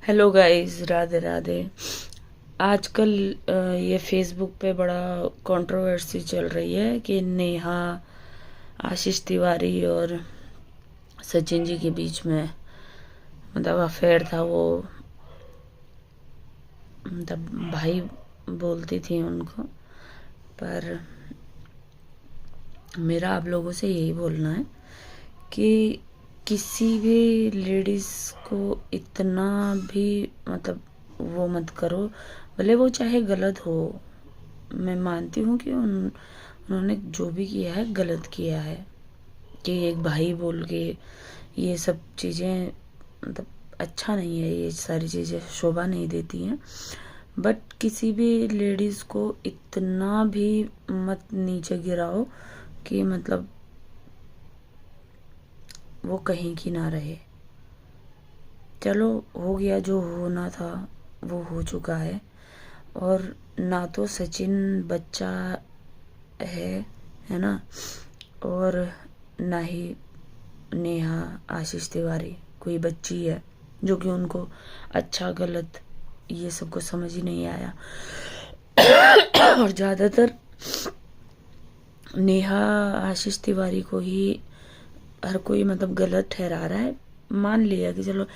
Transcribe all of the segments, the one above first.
Hello guys, Radhe Radhe. आजकल ये Facebook पे बड़ा कंट्रोवर्सी चल रही है कि नेहा, आशीष तिवारी और सचिन जी के बीच में मतलब अफेयर था। वो मतलब भाई बोलती थी उनको। पर मेरा आप लोगों से यही बोलना है कि किसी भी लेडीज़ को इतना भी मतलब वो मत करो। भले वो चाहे गलत हो, मैं मानती हूँ कि उन्होंने जो भी किया है गलत किया है। कि एक भाई बोल के ये सब चीज़ें मतलब अच्छा नहीं है, ये सारी चीज़ें शोभा नहीं देती हैं। बट किसी भी लेडीज़ को इतना भी मत नीचे गिराओ कि मतलब वो कहीं की ना रहे। चलो, हो गया, जो होना था वो हो चुका है। और ना तो सचिन बच्चा है ना, और ना ही नेहा आशीष तिवारी कोई बच्ची है जो कि उनको अच्छा गलत ये सब को समझ ही नहीं आया। और ज़्यादातर नेहा आशीष तिवारी को ही हर कोई मतलब गलत ठहरा रहा है। मान लिया कि चलो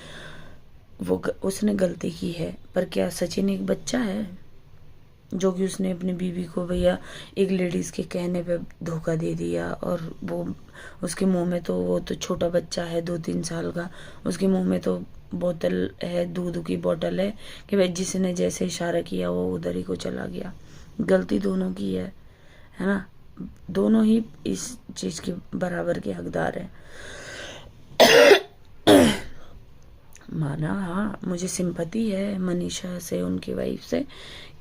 उसने गलती की है, पर क्या सचिन एक बच्चा है जो कि उसने अपनी बीवी को भैया एक लेडीज़ के कहने पे धोखा दे दिया। और वो उसके मुंह में तो वो तो छोटा बच्चा है 2-3 साल का, उसके मुंह में तो बोतल है, दूध की बोतल है कि भाई जिसने जैसे इशारा किया वो उधर ही को चला गया। गलती दोनों की है ना। दोनों ही इस चीज़ के बराबर के हकदार हैं। माना, हाँ, मुझे सिंपैथी है मनीषा से, उनकी वाइफ से,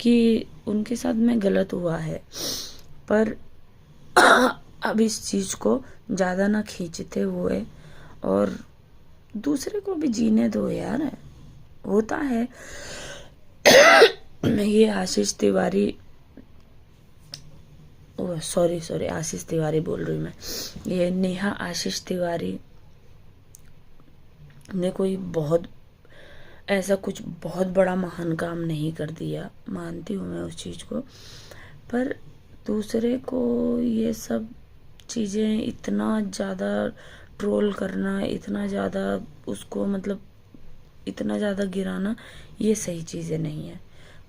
कि उनके साथ में गलत हुआ है। पर अब इस चीज़ को ज़्यादा ना खींचते हुए और दूसरे को भी जीने दो यार। होता है। ये आशीष तिवारी, ओ सॉरी सॉरी, आशीष तिवारी बोल रही हूँ मैं। ये नेहा आशीष तिवारी ने कोई बहुत ऐसा कुछ बहुत बड़ा महान काम नहीं कर दिया, मानती हूँ मैं उस चीज़ को। पर दूसरे को ये सब चीज़ें इतना ज़्यादा ट्रोल करना, इतना ज़्यादा उसको मतलब इतना ज़्यादा गिराना, ये सही चीज़ें नहीं है।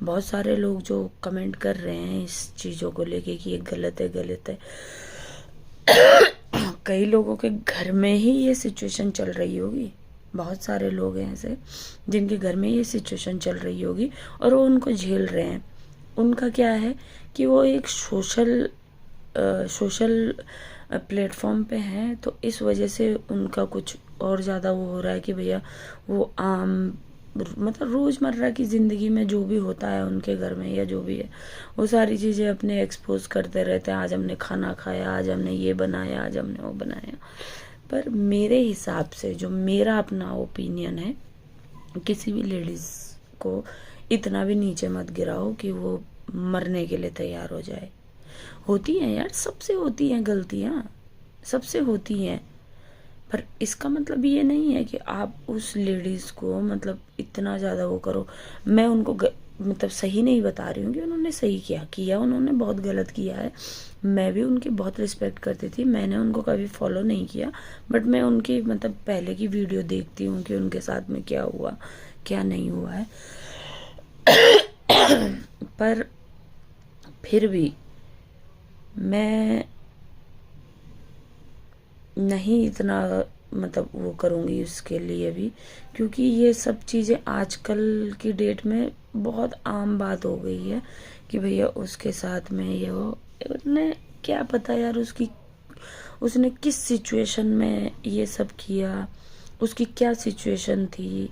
बहुत सारे लोग जो कमेंट कर रहे हैं इस चीज़ों को लेके कि ये गलत है गलत है। कई लोगों के घर में ही ये सिचुएशन चल रही होगी। बहुत सारे लोग हैं ऐसे जिनके घर में ये सिचुएशन चल रही होगी और वो उनको झेल रहे हैं। उनका क्या है कि वो एक सोशल प्लेटफॉर्म पे हैं, तो इस वजह से उनका कुछ और ज़्यादा वो हो रहा है कि भैया वो आम मतलब रोज़मर्रा की ज़िंदगी में जो भी होता है उनके घर में या जो भी है, वो सारी चीज़ें अपने एक्सपोज करते रहते हैं। आज हमने खाना खाया, आज हमने ये बनाया, आज हमने वो बनाया। पर मेरे हिसाब से, जो मेरा अपना ओपिनियन है, किसी भी लेडीज़ को इतना भी नीचे मत गिराओ कि वो मरने के लिए तैयार हो जाए। होती हैं यार, सबसे होती हैं गलतियाँ, सबसे होती हैं। पर इसका मतलब ये नहीं है कि आप उस लेडीज़ को मतलब इतना ज़्यादा वो करो। मैं उनको मतलब सही नहीं बता रही हूँ कि उन्होंने सही किया, उन्होंने बहुत गलत किया है। मैं भी उनकी बहुत रिस्पेक्ट करती थी, मैंने उनको कभी फॉलो नहीं किया, बट मैं उनकी मतलब पहले की वीडियो देखती हूँ कि उनके साथ में क्या हुआ क्या नहीं हुआ है। पर फिर भी मैं नहीं इतना मतलब वो करूँगी उसके लिए भी, क्योंकि ये सब चीज़ें आजकल की डेट में बहुत आम बात हो गई है कि भैया उसके साथ में ये हो। उन्हें क्या पता यार उसने किस सिचुएशन में ये सब किया, उसकी क्या सिचुएशन थी।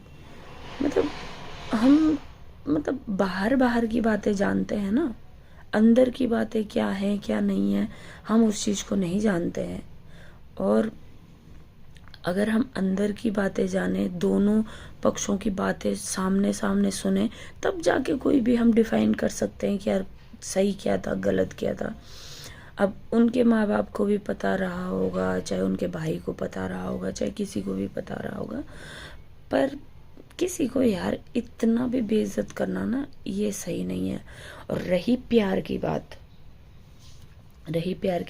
मतलब हम मतलब बाहर बाहर की बातें जानते हैं ना, अंदर की बातें क्या है क्या नहीं है हम उस चीज़ को नहीं जानते हैं। और अगर हम अंदर की बातें जाने, दोनों पक्षों की बातें सामने सामने सुने, तब जाके कोई भी हम डिफाइन कर सकते हैं कि यार सही क्या था गलत क्या था। अब उनके माँ बाप को भी पता रहा होगा, चाहे उनके भाई को पता रहा होगा, चाहे किसी को भी पता रहा होगा। पर किसी को यार इतना भी बेइज्जत करना ना, ये सही नहीं है। और रही प्यार की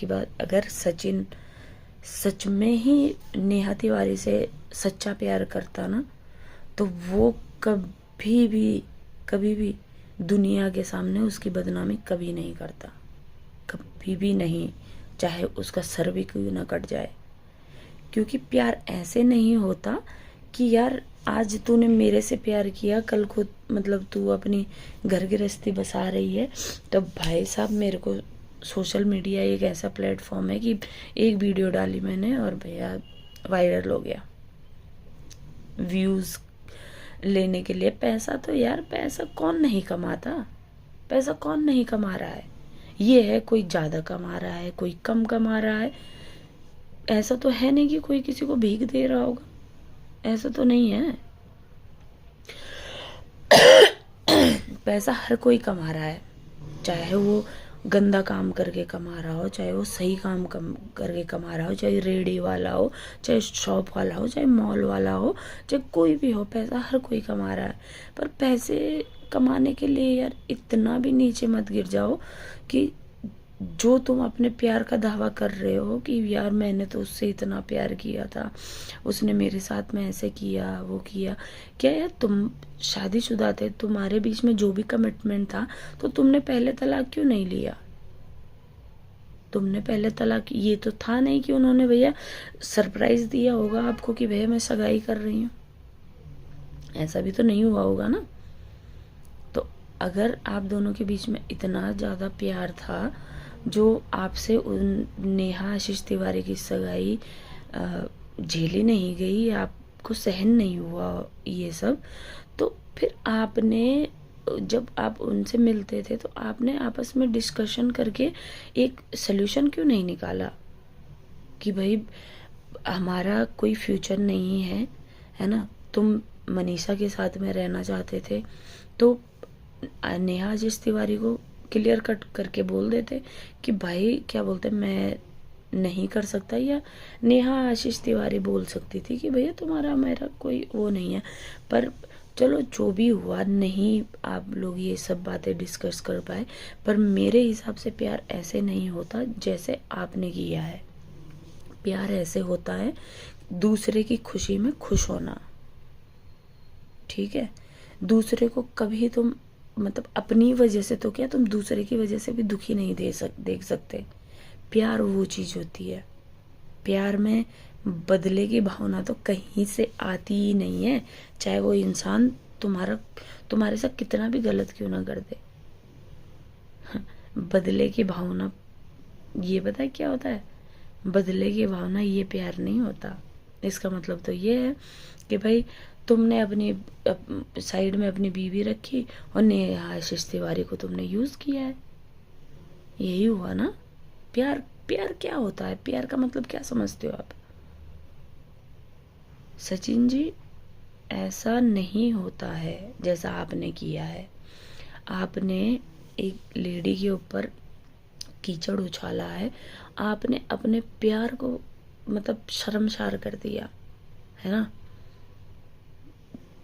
बात, अगर सचिन सच में ही नेहा तिवारी से सच्चा प्यार करता ना, तो वो कभी भी दुनिया के सामने उसकी बदनामी कभी नहीं करता, कभी भी नहीं, चाहे उसका सर भी क्यों ना कट जाए। क्योंकि प्यार ऐसे नहीं होता कि यार आज तूने मेरे से प्यार किया, कल को मतलब तू अपनी घर गृहस्थी बसा रही है। तो भाई साहब, मेरे को सोशल मीडिया एक ऐसा प्लेटफॉर्म है कि एक वीडियो डाली मैंने और भैया वायरल हो गया। व्यूज़ लेने के लिए पैसा, तो यार पैसा कौन नहीं कमाता, पैसा कौन नहीं कमा रहा है। ये है कोई ज़्यादा कमा रहा है, कोई कम कमा रहा है, ऐसा तो है नहीं कि कोई किसी को भीख दे रहा होगा, ऐसा तो नहीं है। पैसा हर कोई कमा रहा है, चाहे वो गंदा काम करके कमा रहा हो, चाहे वो सही काम करके कमा रहा हो, चाहे रेडी वाला हो, चाहे शॉप वाला हो, चाहे मॉल वाला हो, चाहे कोई भी हो, पैसा हर कोई कमा रहा है। पर पैसे कमाने के लिए यार इतना भी नीचे मत गिर जाओ कि जो तुम अपने प्यार का दावा कर रहे हो कि यार मैंने तो उससे इतना प्यार किया था, उसने मेरे साथ में ऐसे किया वो किया। क्या यार तुम शादीशुदा थे, तुम्हारे बीच में जो भी कमिटमेंट था, तो तुमने पहले तलाक क्यों नहीं लिया? तुमने पहले तलाक, ये तो था नहीं कि उन्होंने भैया सरप्राइज दिया होगा आपको कि भैया मैं सगाई कर रही हूँ, ऐसा भी तो नहीं हुआ होगा ना। तो अगर आप दोनों के बीच में इतना ज़्यादा प्यार था, जो आपसे उन नेहा आशीष तिवारी की सगाई झेली नहीं गई, आपको सहन नहीं हुआ ये सब, तो फिर आपने जब आप उनसे मिलते थे तो आपने आपस में डिस्कशन करके एक सल्यूशन क्यों नहीं निकाला कि भाई हमारा कोई फ्यूचर नहीं है, है ना। तुम मनीषा के साथ में रहना चाहते थे तो नेहा आशीष तिवारी को क्लियर कट करके बोल देते कि भाई क्या बोलते मैं नहीं कर सकता, या नेहा आशीष तिवारी बोल सकती थी कि भैया तुम्हारा मेरा कोई वो नहीं है। पर चलो जो भी हुआ, नहीं आप लोग ये सब बातें डिस्कस कर पाए, पर मेरे हिसाब से प्यार ऐसे नहीं होता जैसे आपने किया है। प्यार ऐसे होता है दूसरे की खुशी में खुश होना, ठीक है। दूसरे को कभी तुम मतलब अपनी वजह से तो क्या, तुम दूसरे की वजह से भी दुखी नहीं देख सकते। प्यार वो चीज़ होती है, प्यार में बदले की भावना तो कहीं से आती ही नहीं है, चाहे वो इंसान तुम्हारे साथ कितना भी गलत क्यों ना कर दे। बदले की भावना, ये पता है क्या होता है? बदले की भावना ये प्यार नहीं होता। इसका मतलब तो ये है कि भाई तुमने अपनी साइड में अपनी बीवी रखी और नेहा आशीष तिवारी को तुमने यूज किया है, यही हुआ ना। प्यार प्यार क्या होता है? प्यार का मतलब क्या समझते हो आप? सचिन जी, ऐसा नहीं होता है जैसा आपने किया है। आपने एक लेडी के ऊपर कीचड़ उछाला है, आपने अपने प्यार को मतलब शर्मसार कर दिया है ना।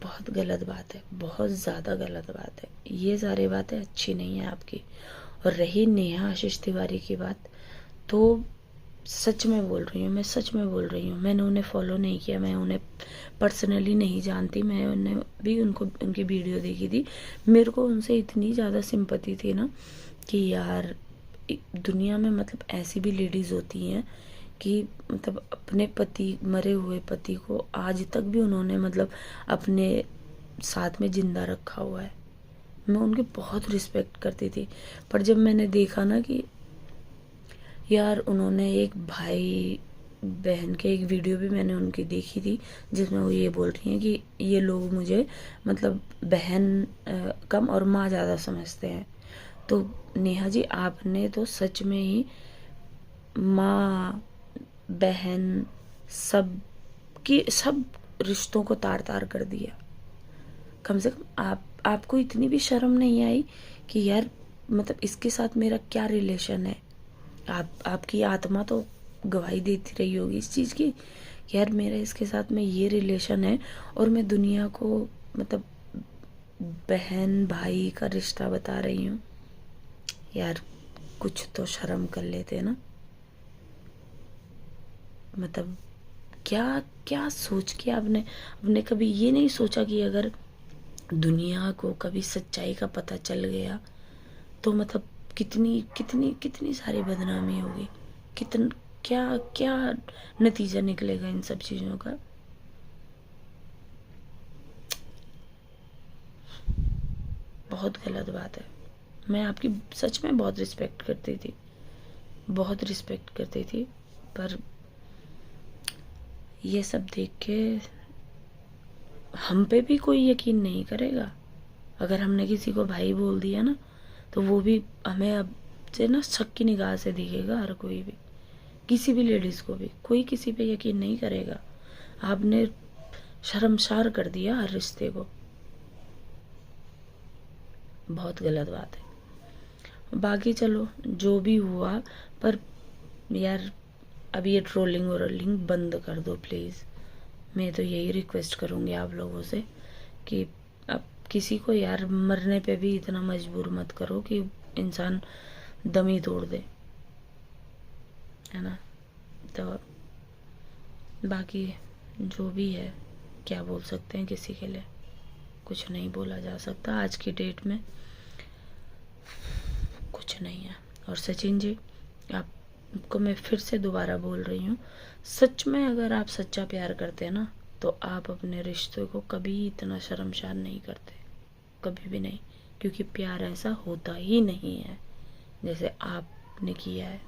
बहुत गलत बात है, बहुत ज़्यादा गलत बात है, ये सारी बातें अच्छी नहीं है आपकी। और रही नेहा आशीष तिवारी की बात, तो सच में बोल रही हूँ, मैं सच में बोल रही हूँ, मैंने उन्हें फॉलो नहीं किया, मैं उन्हें पर्सनली नहीं जानती, मैं उन्हें भी उनकी वीडियो देखी थी। मेरे को उनसे इतनी ज़्यादा सिंपैथी थी ना कि यार दुनिया में मतलब ऐसी भी लेडीज़ होती हैं कि मतलब अपने पति, मरे हुए पति को आज तक भी उन्होंने मतलब अपने साथ में जिंदा रखा हुआ है। मैं उनकी बहुत रिस्पेक्ट करती थी, पर जब मैंने देखा ना कि यार उन्होंने एक भाई बहन के एक वीडियो भी मैंने उनकी देखी थी जिसमें वो ये बोल रही हैं कि ये लोग मुझे मतलब बहन कम और माँ ज़्यादा समझते हैं। तो नेहा जी, आपने तो सच में ही माँ बहन सब रिश्तों को तार तार कर दिया। कम से कम आपको इतनी भी शर्म नहीं आई कि यार मतलब इसके साथ मेरा क्या रिलेशन है। आपकी आत्मा तो गवाही देती रही होगी इस चीज़ की, यार मेरा इसके साथ में ये रिलेशन है और मैं दुनिया को मतलब बहन भाई का रिश्ता बता रही हूँ यार, कुछ तो शर्म कर लेते ना। मतलब क्या क्या सोच के आपने कभी ये नहीं सोचा कि अगर दुनिया को कभी सच्चाई का पता चल गया तो मतलब कितनी कितनी कितनी सारी बदनामी होगी, कितन क्या क्या नतीजा निकलेगा इन सब चीज़ों का। बहुत गलत बात है। मैं आपकी सच में बहुत रिस्पेक्ट करती थी, बहुत रिस्पेक्ट करती थी, पर ये सब देख के हम पे भी कोई यकीन नहीं करेगा। अगर हमने किसी को भाई बोल दिया ना तो वो भी हमें अब से ना शक की निगाह से देखेगा। हर कोई भी, किसी भी लेडीज़ को भी, कोई किसी पे यकीन नहीं करेगा। आपने शर्मसार कर दिया हर रिश्ते को। बहुत गलत बात है। बाकी चलो जो भी हुआ, पर यार अब ये ट्रोलिंग वोलिंग बंद कर दो प्लीज़। मैं तो यही रिक्वेस्ट करूँगी आप लोगों से कि अब किसी को यार मरने पे भी इतना मजबूर मत करो कि इंसान दम ही तोड़ दे, है ना। तो बाकी जो भी है, क्या बोल सकते हैं किसी के लिए, कुछ नहीं बोला जा सकता आज की डेट में, कुछ नहीं है। और सचिन जी, आपको मैं फिर से दोबारा बोल रही हूँ, सच में अगर आप सच्चा प्यार करते हैं ना तो आप अपने रिश्ते को कभी इतना शर्मसार नहीं करते, कभी भी नहीं। क्योंकि प्यार ऐसा होता ही नहीं है जैसे आपने किया है।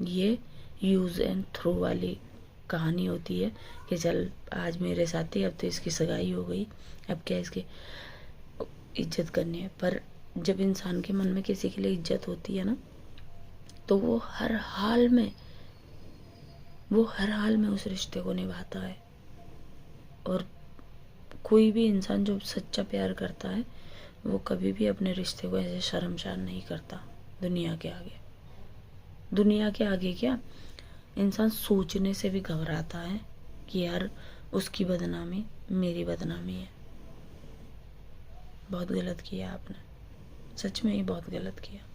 ये यूज़ एंड थ्रो वाली कहानी होती है कि चल आज मेरे साथ थी, अब तो इसकी सगाई हो गई, अब क्या इसकी इज्जत करनी है। पर जब इंसान के मन में किसी के लिए इज्जत होती है ना तो वो हर हाल में उस रिश्ते को निभाता है। और कोई भी इंसान जो सच्चा प्यार करता है वो कभी भी अपने रिश्ते को ऐसे शर्मसार नहीं करता। दुनिया के आगे, दुनिया के आगे क्या, इंसान सोचने से भी घबराता है कि यार उसकी बदनामी मेरी बदनामी है। बहुत गलत किया आपने, सच में ही बहुत गलत किया।